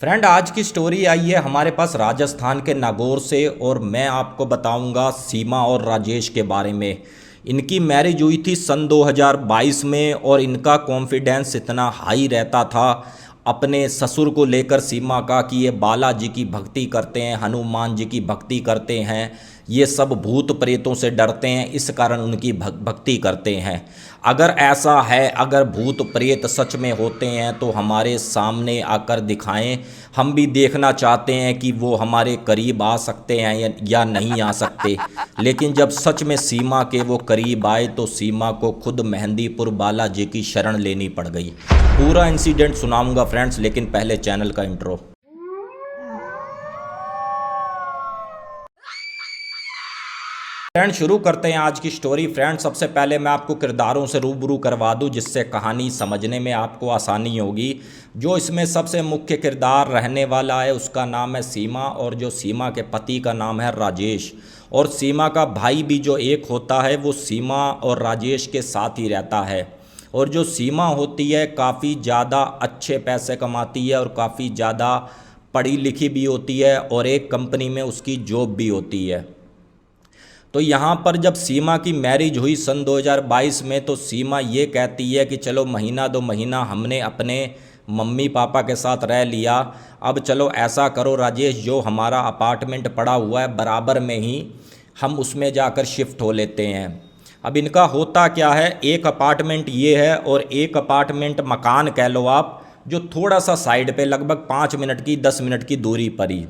Friend, आज की story I है हमारे पास राजस्थान के नागौर से और मैं आपको बताऊंगा सीमा और राजेश के बारे में। इनकी मैरिज हुई थी सन 2022 में और इनका कॉन्फिडेंस इतना हाई रहता था अपने ससुर को लेकर सीमा का कि ये बालाजी की भक्ति करते हैं, हनुमान जी की भक्ति करते हैं, ये सब भूत प्रेतों से डरते हैं, इस कारण उनकी भक्ति करते हैं। अगर ऐसा है, अगर भूत प्रेत सच में होते हैं तो हमारे सामने आकर दिखाएं। हम भी देखना चाहते हैं कि वो हमारे करीब आ सकते हैं या नहीं आ सकते। लेकिन जब सच में सीमा के वो करीब आए तो सीमा को खुद मेहंदीपुर बालाजी की शरण लेनी पड़ गई। पूरा इंसिडेंट सुनाऊंगा फ्रेंड्स, लेकिन पहले चैनल का इंट्रो। फ्रेंड, शुरू करते हैं आज की स्टोरी। फ्रेंड, सबसे पहले मैं आपको किरदारों से रूबरू करवा दूं जिससे कहानी समझने में आपको आसानी होगी। जो इसमें सबसे मुख्य किरदार रहने वाला है उसका नाम है सीमा, और जो सीमा के पति का नाम है राजेश। और सीमा का भाई भी जो एक होता है वो सीमा और राजेश के साथ ही रहता है। और जो सीमा होती है काफ़ी ज़्यादा अच्छे पैसे कमाती है और काफ़ी ज़्यादा पढ़ी लिखी भी होती है और एक कंपनी में उसकी जॉब भी होती है। तो यहाँ पर जब सीमा की मैरिज हुई सन 2022 में तो सीमा ये कहती है कि चलो महीना दो महीना हमने अपने मम्मी पापा के साथ रह लिया, अब चलो ऐसा करो राजेश, जो हमारा अपार्टमेंट पड़ा हुआ है बराबर में ही हम उसमें जाकर शिफ्ट हो लेते हैं। अब इनका होता क्या है, एक अपार्टमेंट ये है और एक अपार्टमेंट मकान कह लो आप, जो थोड़ा सा साइड पे लगभग 5 मिनट की 10 मिनट की दूरी पर ही।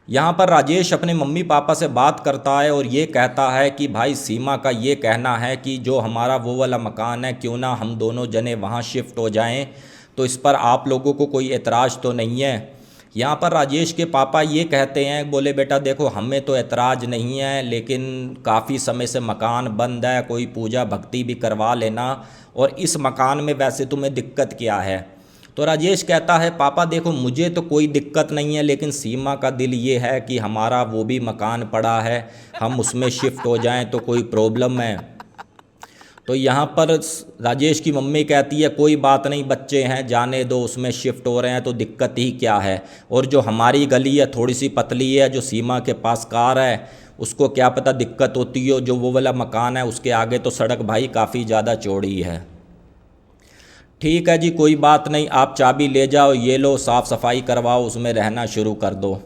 यहाँ पर राजेश अपने मम्मी पापा से बात करता है और ये कहता है कि भाई सीमा का ये कहना है कि जो हमारा वो वाला मकान है क्यों ना हम दोनों जने वहाँ शिफ्ट हो जाएं, तो इस पर आप लोगों को कोई एतराज़ तो नहीं है। यहाँ पर राजेश के पापा ये कहते हैं, बोले बेटा देखो हमें तो एतराज़ नहीं है, लेकिन काफ़ी समय से मकान बंद है, कोई पूजा भक्ति भी करवा लेना, और इस मकान में वैसे तुम्हें दिक्कत क्या है। तो राजेश कहता है पापा देखो मुझे तो कोई दिक्कत नहीं है, लेकिन सीमा का दिल ये है कि हमारा वो भी मकान पड़ा है, हम उसमें शिफ्ट हो जाएं तो कोई प्रॉब्लम है। तो यहाँ पर राजेश की मम्मी कहती है कोई बात नहीं बच्चे हैं, जाने दो, उसमें शिफ्ट हो रहे हैं तो दिक्कत ही क्या है। और जो हमारी गली है थोड़ी सी पतली है, जो सीमा के पास कार है उसको क्या पता दिक्कत होती हो, जो वो वाला मकान है उसके आगे तो सड़क भाई काफ़ी ज़्यादा चौड़ी है। ठीक है जी, कोई बात नहीं, आप चाबी ले जाओ, ये लो साफ़ सफाई करवाओ, उसमें रहना शुरू कर दो।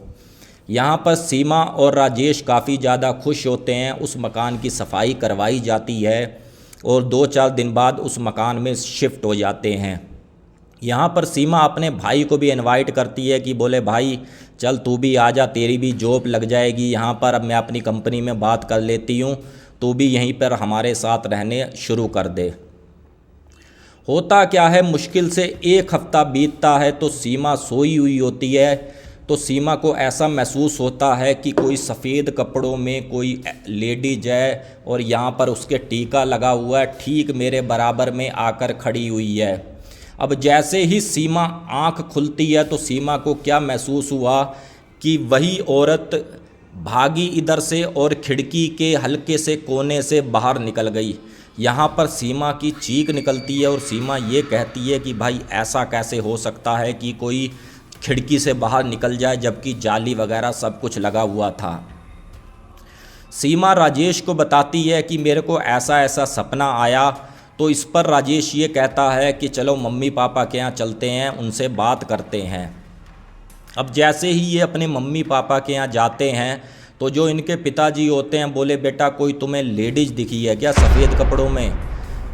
यहाँ पर सीमा और राजेश काफ़ी ज़्यादा खुश होते हैं। उस मकान की सफाई करवाई जाती है और 2-4 दिन बाद उस मकान में शिफ्ट हो जाते हैं। यहाँ पर सीमा अपने भाई को भी इनवाइट करती है कि बोले भाई चल तू भी आ जा, तेरी भी जॉब लग जाएगी यहाँ पर, अब मैं अपनी कंपनी में बात कर लेती हूँ, तू भी यहीं पर हमारे साथ रहने शुरू कर दे। होता क्या है, मुश्किल से 1 हफ्ता बीतता है तो सीमा सोई हुई होती है। तो सीमा को ऐसा महसूस होता है कि कोई सफ़ेद कपड़ों में कोई लेडीज है और यहाँ पर उसके टीका लगा हुआ है, ठीक मेरे बराबर में आकर खड़ी हुई है। अब जैसे ही सीमा आंख खुलती है तो सीमा को क्या महसूस हुआ कि वही औरत भागी इधर से और खिड़की के हल्के से कोने से बाहर निकल गई। यहाँ पर सीमा की चीख निकलती है और सीमा ये कहती है कि भाई ऐसा कैसे हो सकता है कि कोई खिड़की से बाहर निकल जाए जबकि जाली वगैरह सब कुछ लगा हुआ था। सीमा राजेश को बताती है कि मेरे को ऐसा ऐसा सपना आया। तो इस पर राजेश ये कहता है कि चलो मम्मी पापा के यहाँ चलते हैं, उनसे बात करते हैं। अब जैसे ही ये अपने मम्मी पापा के यहाँ जाते हैं तो जो इनके पिताजी होते हैं बोले बेटा कोई तुम्हें लेडीज दिखी है क्या सफ़ेद कपड़ों में,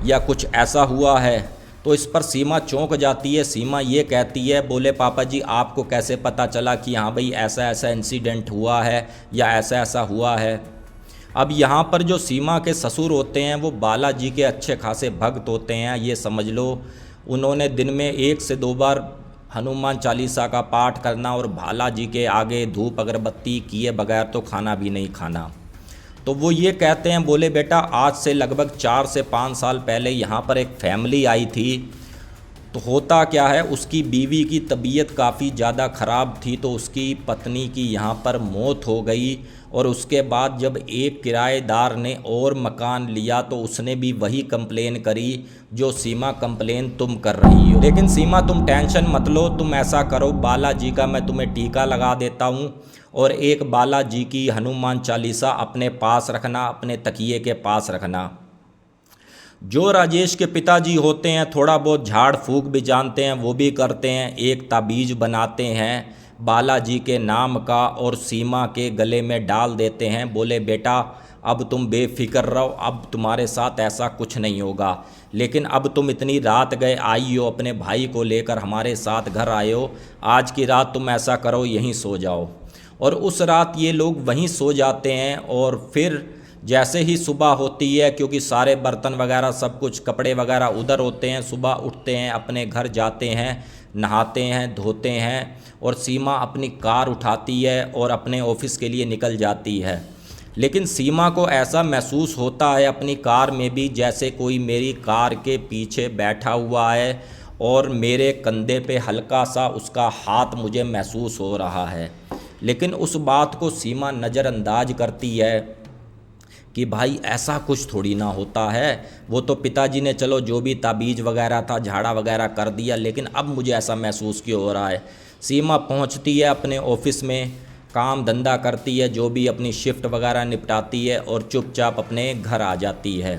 या कुछ ऐसा हुआ है। तो इस पर सीमा चौंक जाती है। सीमा ये कहती है बोले पापा जी आपको कैसे पता चला कि हाँ भाई ऐसा ऐसा इंसिडेंट हुआ है या ऐसा ऐसा हुआ है। अब यहाँ पर जो सीमा के ससुर होते हैं वो बालाजी के अच्छे खासे भक्त होते हैं, ये समझ लो। उन्होंने दिन में 1 से 2 बार हनुमान चालीसा का पाठ करना और बालाजी के आगे धूप अगरबत्ती किए बगैर तो खाना भी नहीं खाना। तो वो ये कहते हैं बोले बेटा आज से लगभग 4 से 5 साल पहले यहाँ पर एक फैमिली आई थी तो होता क्या है, उसकी बीवी की तबीयत काफ़ी ज़्यादा ख़राब थी, तो उसकी पत्नी की यहाँ पर मौत हो गई। और उसके बाद जब एक किराएदार ने और मकान लिया तो उसने भी वही कंप्लेन करी जो सीमा कंप्लेन तुम कर रही हो। लेकिन सीमा तुम टेंशन मत लो, तुम ऐसा करो, बालाजी का मैं तुम्हें टीका लगा देता हूँ और एक बालाजी की हनुमान चालीसा अपने पास रखना, अपने तकिए के पास रखना। जो राजेश के पिताजी होते हैं थोड़ा बहुत झाड़ फूक भी जानते हैं, वो भी करते हैं। एक ताबीज़ बनाते हैं बालाजी के नाम का और सीमा के गले में डाल देते हैं। बोले बेटा अब तुम बेफिक्र रहो, अब तुम्हारे साथ ऐसा कुछ नहीं होगा। लेकिन अब तुम इतनी रात गए आई हो, अपने भाई को लेकर हमारे साथ घर आए हो, आज की रात तुम ऐसा करो यहीं सो जाओ। और उस रात ये लोग वहीं सो जाते हैं। और फिर जैसे ही सुबह होती है, क्योंकि सारे बर्तन वगैरह सब कुछ कपड़े वगैरह उधर होते हैं, सुबह उठते हैं, अपने घर जाते हैं, नहाते हैं, धोते हैं और सीमा अपनी कार उठाती है और अपने ऑफिस के लिए निकल जाती है। लेकिन सीमा को ऐसा महसूस होता है अपनी कार में भी जैसे कोई मेरी कार के पीछे बैठा हुआ है और मेरे कंधे पे हल्का सा उसका हाथ मुझे महसूस हो रहा है। लेकिन उस बात को सीमा नज़रअंदाज करती है कि भाई ऐसा कुछ थोड़ी ना होता है, वो तो पिताजी ने चलो जो भी ताबीज़ वगैरह था झाड़ा वगैरह कर दिया, लेकिन अब मुझे ऐसा महसूस क्यों हो रहा है। सीमा पहुंचती है अपने ऑफिस में, काम धंधा करती है, जो भी अपनी शिफ्ट वगैरह निपटाती है और चुपचाप अपने घर आ जाती है।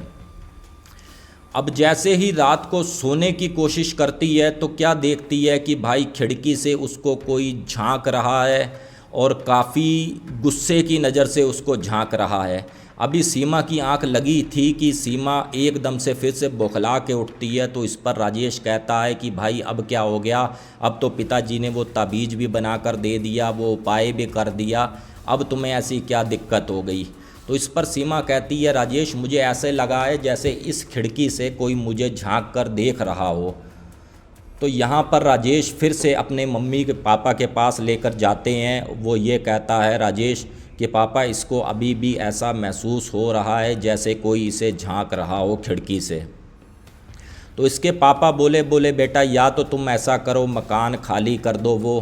अब जैसे ही रात को सोने की कोशिश करती है तो क्या देखती है कि भाई खिड़की से उसको कोई झांक रहा है और काफ़ी गुस्से की नज़र से उसको झांक रहा है। अभी सीमा की आंख लगी थी कि सीमा एकदम से फिर से बौखला के उठती है। तो इस पर राजेश कहता है कि भाई अब क्या हो गया, अब तो पिताजी ने वो ताबीज़ भी बना कर दे दिया, वो उपाय भी कर दिया, अब तुम्हें ऐसी क्या दिक्कत हो गई। तो इस पर सीमा कहती है राजेश मुझे ऐसे लगा है जैसे इस खिड़की से कोई मुझे झांक कर देख रहा हो। तो यहाँ पर राजेश फिर से अपने मम्मी के पापा के पास लेकर जाते हैं। वो ये कहता है राजेश कि पापा इसको अभी भी ऐसा महसूस हो रहा है जैसे कोई इसे झांक रहा हो खिड़की से। तो इसके पापा बोले बेटा या तो तुम ऐसा करो मकान खाली कर दो वो,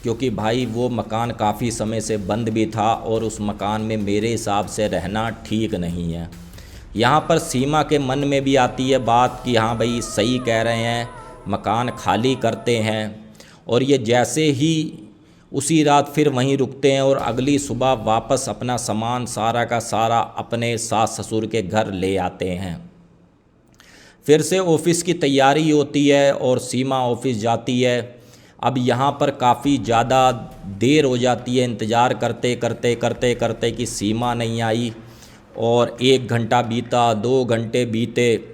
क्योंकि भाई वो मकान काफ़ी समय से बंद भी था और उस मकान में मेरे हिसाब से रहना ठीक नहीं है। यहाँ पर सीमा के मन में भी आती है बात कि हाँ भाई सही कह रहे हैं, मकान खाली करते हैं। और ये जैसे ही उसी रात फिर वहीं रुकते हैं और अगली सुबह वापस अपना सामान सारा का सारा अपने सास ससुर के घर ले आते हैं। फिर से ऑफिस की तैयारी होती है और सीमा ऑफिस जाती है। अब यहाँ पर काफ़ी ज़्यादा देर हो जाती है इंतज़ार करते करते करते करते कि सीमा नहीं आई। और 1 घंटा बीता, 2 घंटे बीते,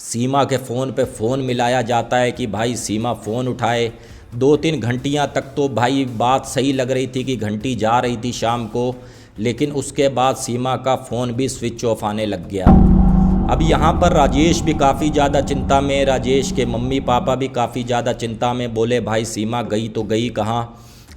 सीमा के फ़ोन पे फ़ोन मिलाया जाता है कि भाई सीमा फ़ोन उठाए। 2-3 घंटियाँ तक तो भाई बात सही लग रही थी कि घंटी जा रही थी शाम को, लेकिन उसके बाद सीमा का फ़ोन भी स्विच ऑफ आने लग गया। अब यहाँ पर राजेश भी काफ़ी ज़्यादा चिंता में, राजेश के मम्मी पापा भी काफ़ी ज़्यादा चिंता में। बोले भाई सीमा गई तो गई कहाँ।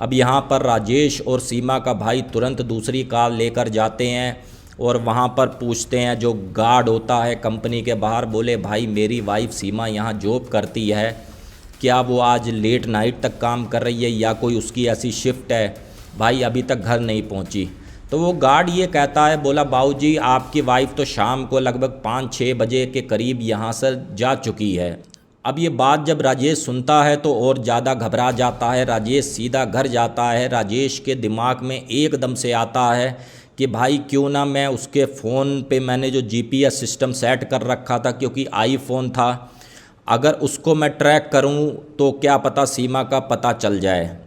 अब यहाँ पर राजेश और सीमा का भाई तुरंत दूसरी कार लेकर जाते हैं और वहाँ पर पूछते हैं जो गार्ड होता है कंपनी के बाहर। बोले भाई मेरी वाइफ सीमा यहाँ जॉब करती है, क्या वो आज लेट नाइट तक काम कर रही है या कोई उसकी ऐसी शिफ्ट है, भाई अभी तक घर नहीं पहुँची। तो वो गार्ड ये कहता है, बोला बाबूजी आपकी वाइफ तो शाम को लगभग 5-6 बजे के करीब यहाँ से जा चुकी है। अब ये बात जब राजेश सुनता है तो और ज़्यादा घबरा जाता है। राजेश सीधा घर जाता है। राजेश के दिमाग में एकदम से आता है कि भाई क्यों ना मैं उसके फ़ोन पे मैंने जो GPS सिस्टम सेट कर रखा था, क्योंकि आईफोन था, अगर उसको मैं ट्रैक करूं तो क्या पता सीमा का पता चल जाए।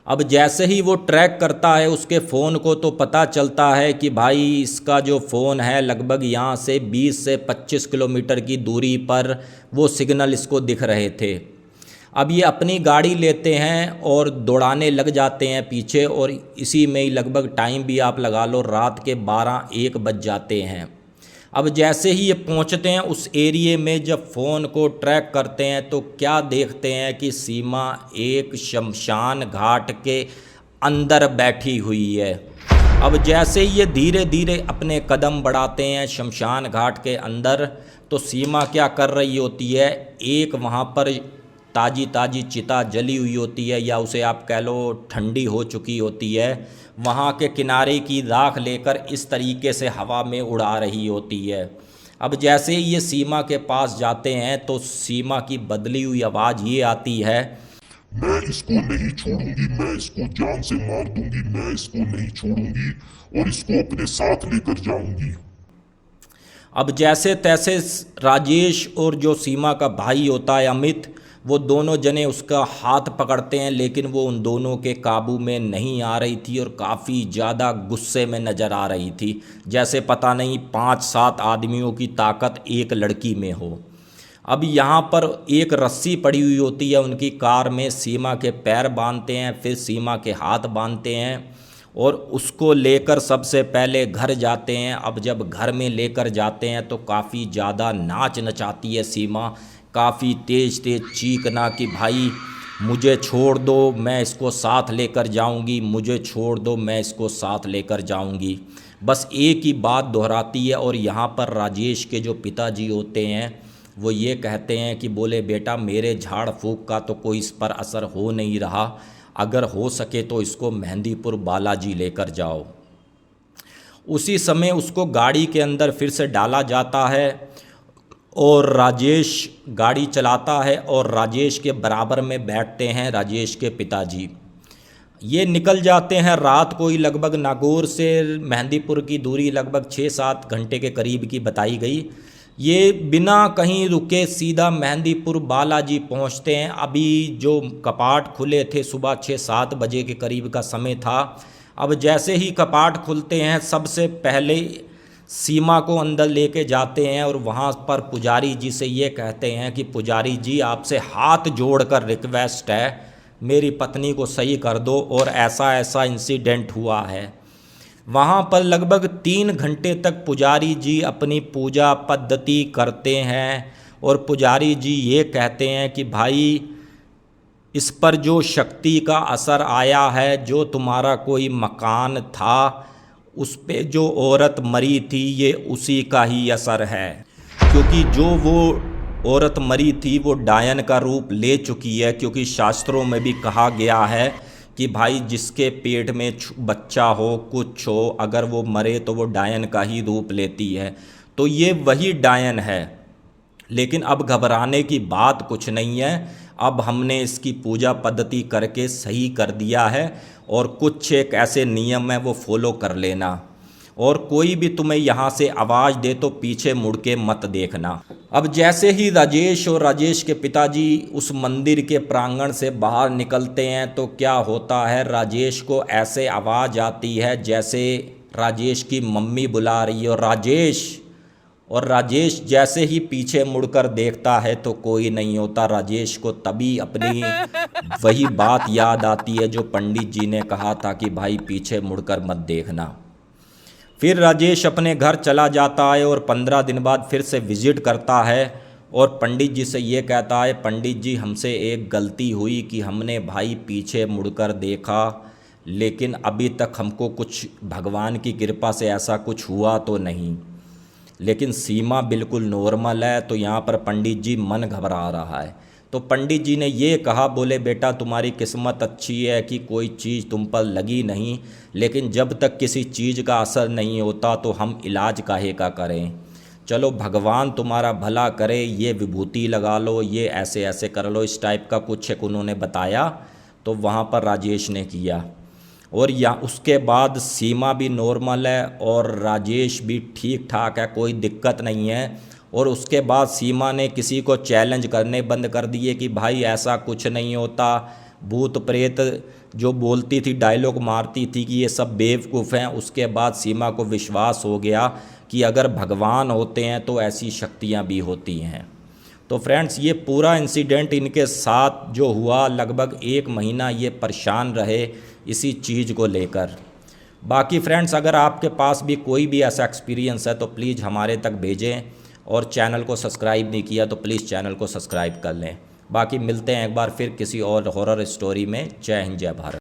अब जैसे ही वो ट्रैक करता है उसके फ़ोन को तो पता चलता है कि भाई इसका जो फ़ोन है लगभग यहाँ से 20 से 25 किलोमीटर की दूरी पर वो सिग्नल इसको दिख रहे थे। अब ये अपनी गाड़ी लेते हैं और दौड़ाने लग जाते हैं पीछे, और इसी में ही लगभग टाइम भी आप लगा लो रात के 12-1 बज जाते हैं। अब जैसे ही ये पहुंचते हैं उस एरिए में, जब फ़ोन को ट्रैक करते हैं तो क्या देखते हैं कि सीमा एक शमशान घाट के अंदर बैठी हुई है। अब जैसे ही ये धीरे धीरे अपने कदम बढ़ाते हैं शमशान घाट के अंदर, तो सीमा क्या कर रही होती है, एक वहाँ पर ताज़ी ताज़ी चिता जली हुई होती है, या उसे आप कह लो ठंडी हो चुकी होती है, वहाँ के किनारे की राख लेकर इस तरीके से हवा में उड़ा रही होती है। अब जैसे ही ये सीमा के पास जाते हैं तो सीमा की बदली हुई आवाज़ ये आती है, मैं इसको नहीं छोड़ूंगी, मैं इसको जान से मार दूंगी, मैं इसको नहीं छोड़ूंगी और इसको अपने साथ लेकर जाऊंगी। अब जैसे तैसे राजेश और जो सीमा का भाई होता है अमित, वो दोनों जने उसका हाथ पकड़ते हैं, लेकिन वो उन दोनों के काबू में नहीं आ रही थी और काफ़ी ज़्यादा गुस्से में नज़र आ रही थी, जैसे पता नहीं 5-7 आदमियों की ताकत एक लड़की में हो। अब यहाँ पर एक रस्सी पड़ी हुई होती है उनकी कार में, सीमा के पैर बांधते हैं, फिर सीमा के हाथ बांधते हैं और उसको लेकर सबसे पहले घर जाते हैं। अब जब घर में लेकर जाते हैं तो काफ़ी ज़्यादा नाच नचाती है सीमा, काफ़ी तेज़ तेज़ चीखना कि भाई मुझे छोड़ दो, मैं इसको साथ लेकर जाऊंगी, मुझे छोड़ दो, मैं इसको साथ लेकर जाऊंगी। बस एक ही बात दोहराती है। और यहाँ पर राजेश के जो पिताजी होते हैं वो ये कहते हैं कि बोले बेटा मेरे झाड़ फूँक का तो कोई इस पर असर हो नहीं रहा, अगर हो सके तो इसको मेहंदीपुर बालाजी लेकर जाओ। उसी समय उसको गाड़ी के अंदर फिर से डाला जाता है और राजेश गाड़ी चलाता है और राजेश के बराबर में बैठते हैं राजेश के पिताजी। ये निकल जाते हैं रात को ही, लगभग नागौर से मेहंदीपुर की दूरी लगभग 6-7 घंटे के करीब की बताई गई। ये बिना कहीं रुके सीधा मेहंदीपुर बालाजी पहुंचते हैं। अभी जो कपाट खुले थे सुबह 6-7 बजे के करीब का समय था। अब जैसे ही कपाट खुलते हैं सबसे पहले सीमा को अंदर लेके जाते हैं और वहाँ पर पुजारी जी से ये कहते हैं कि पुजारी जी आपसे हाथ जोड़कर रिक्वेस्ट है, मेरी पत्नी को सही कर दो और ऐसा ऐसा इंसिडेंट हुआ है। वहाँ पर लगभग 3 घंटे तक पुजारी जी अपनी पूजा पद्धति करते हैं और पुजारी जी ये कहते हैं कि भाई इस पर जो शक्ति का असर आया है, जो तुम्हारा कोई मकान था उस पे जो औरत मरी थी, ये उसी का ही असर है, क्योंकि जो वो औरत मरी थी वो डायन का रूप ले चुकी है। क्योंकि शास्त्रों में भी कहा गया है कि भाई जिसके पेट में बच्चा हो कुछ हो, अगर वो मरे तो वो डायन का ही रूप लेती है। तो ये वही डायन है। लेकिन अब घबराने की बात कुछ नहीं है, अब हमने इसकी पूजा पद्धति करके सही कर दिया है और कुछ एक ऐसे नियम है वो फॉलो कर लेना, और कोई भी तुम्हें यहाँ से आवाज़ दे तो पीछे मुड़ के मत देखना। अब जैसे ही राजेश और राजेश के पिताजी उस मंदिर के प्रांगण से बाहर निकलते हैं तो क्या होता है, राजेश को ऐसे आवाज़ आती है जैसे राजेश की मम्मी बुला रही है, और राजेश जैसे ही पीछे मुड़कर देखता है तो कोई नहीं होता। राजेश को तभी अपनी वही बात याद आती है जो पंडित जी ने कहा था कि भाई पीछे मुड़कर मत देखना। फिर राजेश अपने घर चला जाता है और 15 दिन बाद फिर से विजिट करता है और पंडित जी से ये कहता है, पंडित जी हमसे एक गलती हुई कि हमने भाई पीछे मुड़कर देखा, लेकिन अभी तक हमको कुछ भगवान की कृपा से ऐसा कुछ हुआ तो नहीं, लेकिन सीमा बिल्कुल नॉर्मल है। तो यहाँ पर पंडित जी मन घबरा रहा है। तो पंडित जी ने ये कहा, बोले बेटा तुम्हारी किस्मत अच्छी है कि कोई चीज़ तुम पर लगी नहीं, लेकिन जब तक किसी चीज़ का असर नहीं होता तो हम इलाज काहे का करें, चलो भगवान तुम्हारा भला करे, ये विभूति लगा लो, ये ऐसे ऐसे कर लो, इस टाइप का कुछ एक उन्होंने बताया। तो वहाँ पर राजेश ने किया और या उसके बाद सीमा भी नॉर्मल है और राजेश भी ठीक ठाक है, कोई दिक्कत नहीं है। और उसके बाद सीमा ने किसी को चैलेंज करने बंद कर दिए कि भाई ऐसा कुछ नहीं होता, भूत प्रेत जो बोलती थी, डायलॉग मारती थी कि ये सब बेवकूफ़ हैं। उसके बाद सीमा को विश्वास हो गया कि अगर भगवान होते हैं तो ऐसी शक्तियाँ भी होती हैं। तो फ्रेंड्स ये पूरा इंसिडेंट इनके साथ जो हुआ, लगभग 1 महीना ये परेशान रहे इसी चीज़ को लेकर। बाकी फ्रेंड्स अगर आपके पास भी कोई भी ऐसा एक्सपीरियंस है तो प्लीज़ हमारे तक भेजें, और चैनल को सब्सक्राइब नहीं किया तो प्लीज़ चैनल को सब्सक्राइब कर लें। बाकी मिलते हैं एक बार फिर किसी और हॉरर स्टोरी में। जय हिंद जय भारत।